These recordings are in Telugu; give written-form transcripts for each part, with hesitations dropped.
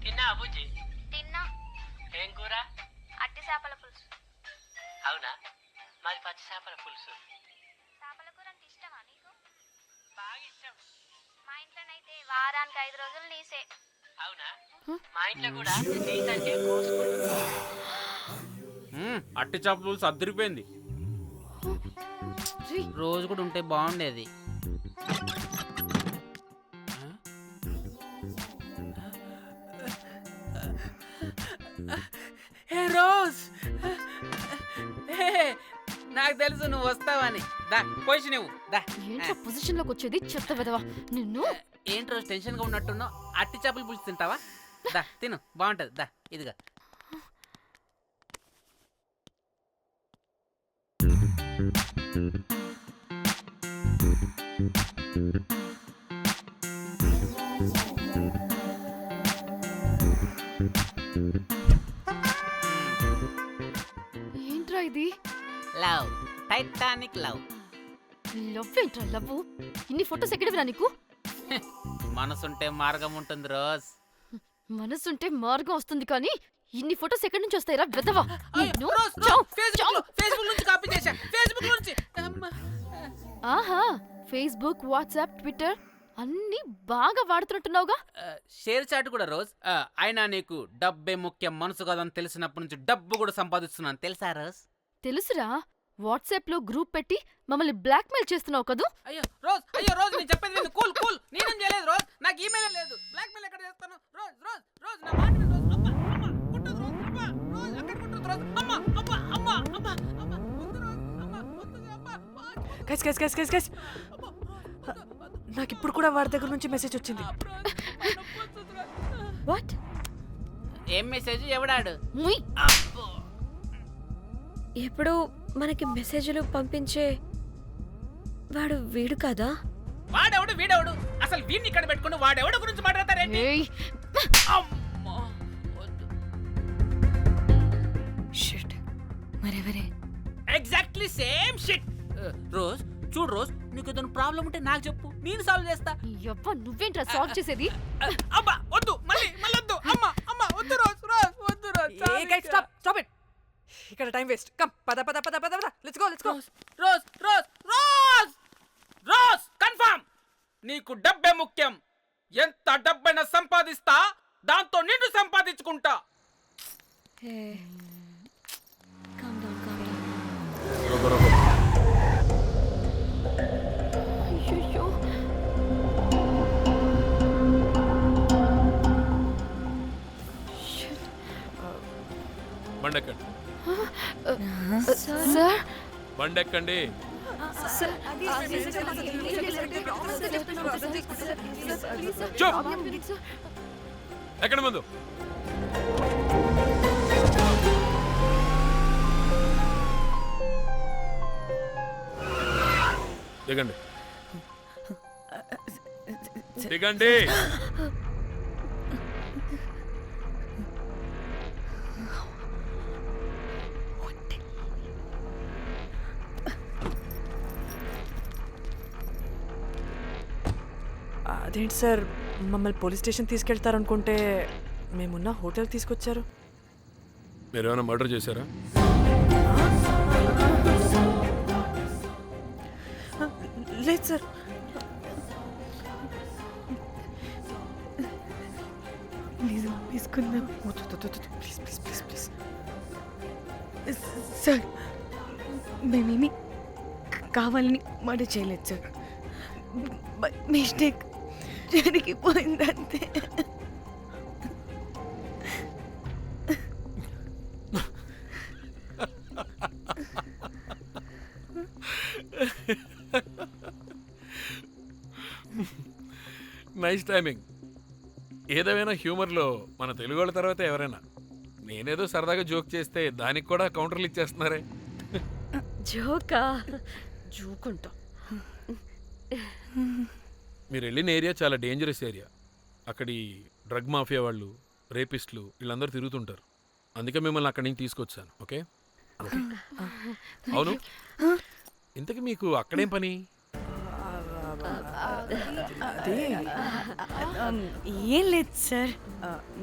తిన్నా అబుజ్జి? తిన్నా. ఏం కూర? అట్టి చేపల పులుసు. అవునా, మాది పచ్చి చేపల పులుసు. చేపల కూర అంటే ఇష్టమా నీకు? బాగా ఇష్టం. మా ఇంట్లోనైతే వారానికి 5 రోజులు నీసే. అవునా, మా ఇంట్లో కూడా నీకంటే కోసుకుంటుంది. అట్టి చేపల పులుసు అద్దరిపోయింది. రోజు కూడా ఉంటే బాగుండేది. హే రోజ్, నాకు తెలుసు నువ్వు వస్తావని. దా పొజిషన్ ఇవ్వు. దా. ఏంట్రా పొజిషన్ లోకి వచ్చేది చెత్త విధవా నిన్ను. ఏంటి రోజు టెన్షన్ గా ఉన్నట్టున్నావు? అట్టి చేపల పులుసు తింటావా? దా తిను, బాగుంటది. దా ఇదిగా. ఏంట్రా ఇది? Love, Titanic love. లవ్ ఏంట్రా లవ్? ఇన్ని ఫొటోస్ ఎక్కడివిరా నీకు? మనసుంటే మార్గం ఉంటుంది రోజ్. మనసుంటే మార్గం వస్తుంది కానీ ఇన్ని ఫొటోస్ ఎక్కడి నుంచి వస్తాయిరా విధవా నిన్ను. ఆహా, ఫేస్బుక్, వాట్సాప్, ట్విట్టర్ అన్ని బాగా వాడుతున్నట్టున్నావుగా. షేర్ చాట్ కూడా రోజ్. అయినా నీకు డబ్బే ముఖ్యం, మనసు కాదని తెలిసినప్పటి నుంచి డబ్బు కూడా సంపాదిస్తున్నాను తెలుసా రోజ్? తెలుసురా, వాట్సాప్ లో గ్రూప్ పెట్టి మమ్మల్ని బ్లాక్మెయిల్ చేస్తున్నావు కదూ. అయ్యో రోజ్, నేను చెప్పేది విను. కూల్ కూల్, నేనేం చేయలేదు రోజ్. నాకు ఈమెయిల్ లేదు. బ్లాక్మెయిల్ ఎక్కడ చేస్తాను? రోజ్ రోజ్ రోజ్ నా మాట విను రోజ్. అమ్మా అమ్మా కుట్టదు రోజ్. అమ్మా రోజ్ అక్కడ కుట్టదు రోజ్. అమ్మా అమ్మా అమ్మా అమ్మా అమ్మా వద్దు రోజ్. అమ్మా వద్దు అమ్మా. గైస్ నాకు ఇప్పుడు కూడా వాడి దగ్గర నుంచి మెసేజ్ వచ్చింది. వాట్? ఏం మెసేజ్? ఎవడాడు? ముయ్. ఎప్పుడు మనకి మెసేజ్లు పంపించే వాడు వీడు కదా? వాడెవడు వీడెవడు? అసలు వీడిని ఇక్కడ పెట్టుకుని వాడెవడు గురించి మాట్లాడతారేంటి? ఏయ్, అమ్మా వద్దు. షిట్, మరెవరే? Exactly same shit. రోజ్ చూడు రోజ్, నీకు ఏదైనా ప్రాబ్లం ఉంటే నాకు చెప్పు, నేను సాల్వ్ చేస్తా. యవ్వ నువ్వేంట్రా సాల్వ్ చేసేది? అబ్బా వద్దు, మళ్ళీ వద్దు. అమ్మా అమ్మా వద్దు రోజ్. రోజ్ వద్దు రోజ్. Stop it. ఇక్కడ టైం వేస్ట్. కమ్ పద పద పద పద పద. Let's go. Rose rose rose rose confirm. నీకు డబ్బే ముఖ్యం. ఎంత డబ్బైనా సంపాదిస్తా, దాంతో నిన్ను సంపాదించుకుంటా. అయ్యయ్యో. బండెక్కండి. సార్ బండెక్కండి. ఎక్కడ ముందు దిగండి. దిగండి. అదేంటి సార్, మమ్మల్ని పోలీస్ స్టేషన్ తీసుకెళ్తారనుకుంటే మేమున్న హోటల్ తీసుకొచ్చారు. మీరేమైనా మర్డర్ చేశారా? లేదు సార్. తీసుకుందాం. Please please please please sir, మేమేమి కావాలని మర్డర్ చేయలేదు సార్. మిస్టేక్ జరిగిపోయిందంతే. Nice timing. ఏదేమైనా హ్యూమర్లో మన తెలుగు వాళ్ళ తర్వాత ఎవరైనా. నేనేదో సరదాగా జోక్ చేస్తే దానికి కూడా కౌంటర్లు ఇచ్చేస్తున్నారే. జోకా? జోక్ అంట. మీరు వెళ్ళిన ఏరియా చాలా డేంజరస్ ఏరియా. అక్కడి డ్రగ్ మాఫియా వాళ్ళు, రేపిస్టులు వీళ్ళందరూ తిరుగుతుంటారు. అందుకే మిమ్మల్ని అక్కడి నుంచి తీసుకొచ్చాను. ఓకే? అవును, ఇంతకీ మీకు అక్కడేం పని? ఏం లేదు సార్,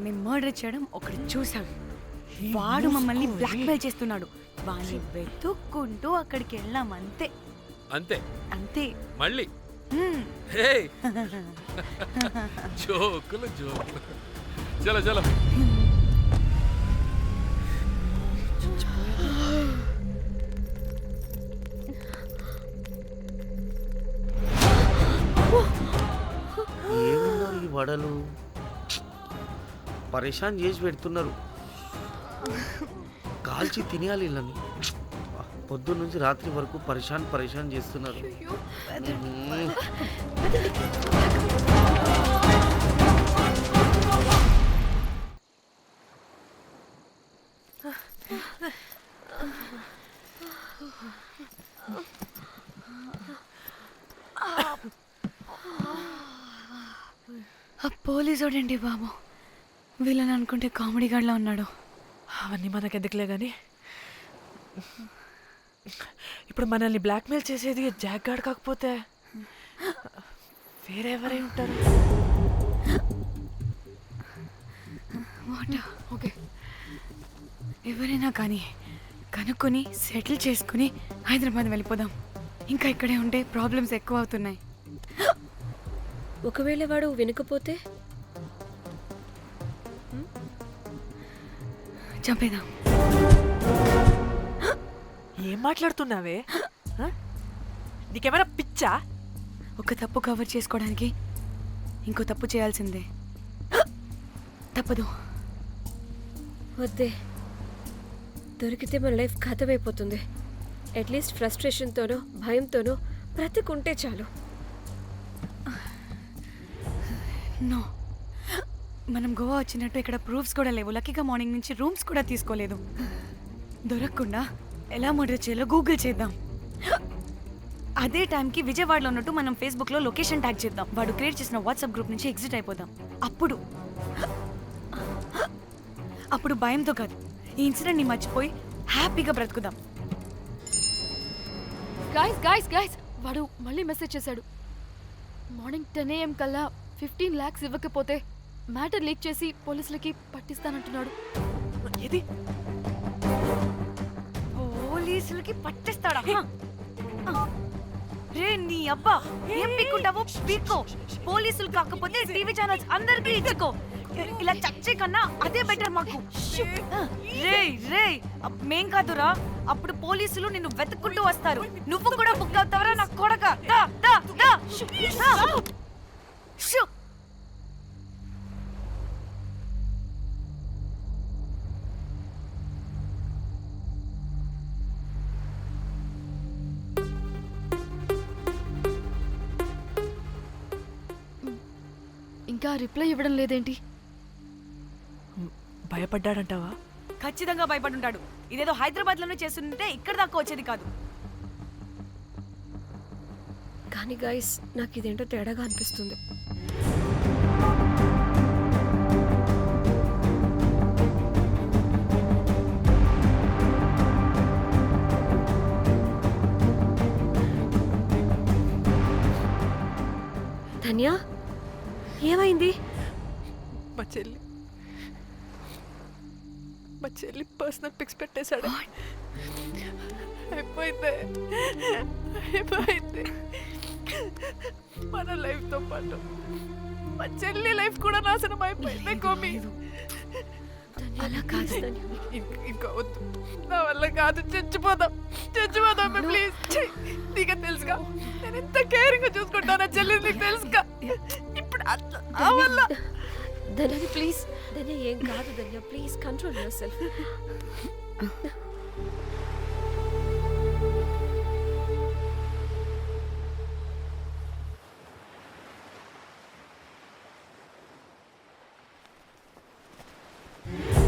మేము మర్డర్ చేయడం ఒకటి చూసాడు. వాడు మమ్మల్ని బ్లాక్మెయిల్ చేస్తున్నాడు. వాడిని వెతుక్కుంటూ అక్కడికి వెళ్ళాం, అంతే అంతే అంతే. మళ్ళీ హే జోకులు జోకులు. చలో చలో. ఏమున్నారు ఈ వడలు, పరేషాన్ చేసి పెడుతున్నారు. కాల్చి తినేయాలి ఇళ్ళని. పొద్దున్న నుంచి రాత్రి వరకు పరేషాన్ చేస్తున్నారు. పోలీసోడండి బాబు, వీళ్ళని అనుకుంటే కామెడీ గాడ్లా ఉన్నాడు. అవన్నీ మనకెందుకులే కానీ ఇప్పుడు మనల్ని బ్లాక్మెయిల్ చేసేది జాక్ గార్డ్ కాకపోతే వేరే ఎవరై ఉంటారు? ఓకే, ఎవరైనా కానీ కనుక్కొని సెటిల్ చేసుకుని హైదరాబాద్ వెళ్ళిపోదాం. ఇంకా ఇక్కడే ఉంటే ప్రాబ్లమ్స్ ఎక్కువ అవుతున్నాయి. ఒకవేళ వాడు వినకపోతే చంపేదాం. ఏం మాట్లాడుతున్నావే? నీకేమైనా పిచ్చా? ఒక తప్పు కవర్ చేసుకోవడానికి ఇంకో తప్పు చేయాల్సిందే, తప్పదు. వద్దే, దొరికితే మన లైఫ్ ఖతమైపోతుంది. అట్లీస్ట్ ఫ్రస్ట్రేషన్తోనో భయంతోనో బ్రతుకుంటే చాలు. నో, మనం గోవా వచ్చినట్టు ఇక్కడ ప్రూఫ్స్ కూడా లేవు. లక్కీగా మార్నింగ్ నుంచి రూమ్స్ కూడా తీసుకోలేదు. దొరకకుండా ఎలా మర్డర్ చేయాలో గూగుల్ చేద్దాం. అదే టైంకి విజయవాడలో ఉన్నట్టు మనం ఫేస్బుక్లో లొకేషన్ ట్యాగ్ చేద్దాం. వాడు క్రియేట్ చేసిన వాట్సాప్ గ్రూప్ నుంచి ఎగ్జిట్ అయిపోదాం. అప్పుడు భయంతో కాదు, ఈ ఇన్సిడెంట్ని మర్చిపోయి హ్యాపీగా బ్రతుకుదాం. గైస్ గైస్ గైస్ వాడు మళ్ళీ మెసేజ్ చేశాడు. మార్నింగ్ 10 AM కల్లా 15 lakhs ఇవ్వకపోతే మ్యాటర్ లీక్ చేసి పోలీసులకి పట్టిస్తానంటున్నాడు. ఏది? పోలీసులకి పట్టిస్తాడా? రే నీ అబ్బా, ఏం పీక్కుంటావో పీక్కో. పోలీసులు కాకపోతే టీవీ ఛానల్స్ అందరికీ ఇచ్చుకో. ఇలా చచ్చే కన్నా అదే బెటర్ మాకు. రే రే, మేం కాదురా, అప్పుడు పోలీసులు నిన్ను వెతుక్కుంటూ వస్తారు. నువ్వు కూడా బుక్ అవుతావరా నా కొడక. దా దా దా. షూ. ఇంకా రిప్లై ఇవ్వడం లేదేంటి? భయపడ్డాడంటావా? ఖచ్చితంగా భయపడుంటాడు. ఇదేదో హైదరాబాద్ లోనే చేస్తుంటే ఇక్కడ దాకా వచ్చేది కాదు. కానీ గైస్, నాకు ఇదేంటో తేడాగా అనిపిస్తుంది. ధన్య, ఏమైంది? మా చెల్లి పర్సనల్ పిక్స్ పెట్టేశాడు. అయిపోయింది. మన లైఫ్తో పాటు మా చెల్లి లైఫ్ కూడా నాశనం అయిపోయింది. గోమి, అలా కాదు. ఇంకా వద్దు, నా వల్ల కాదు. చచ్చిపోదాం ప్లీజ్. నీకే తెలుసుగా నేను ఎంత కేరింగ్ చూసుకుంటానా చెల్లి, నీకు తెలుసుగా. ఇప్పుడు ఆ వల్ల ధన్య ప్లీజ్. ధన్య ఏం కాదు. ధన్య ప్లీజ్ కంట్రోల్ యువర్ సెల్ఫ్.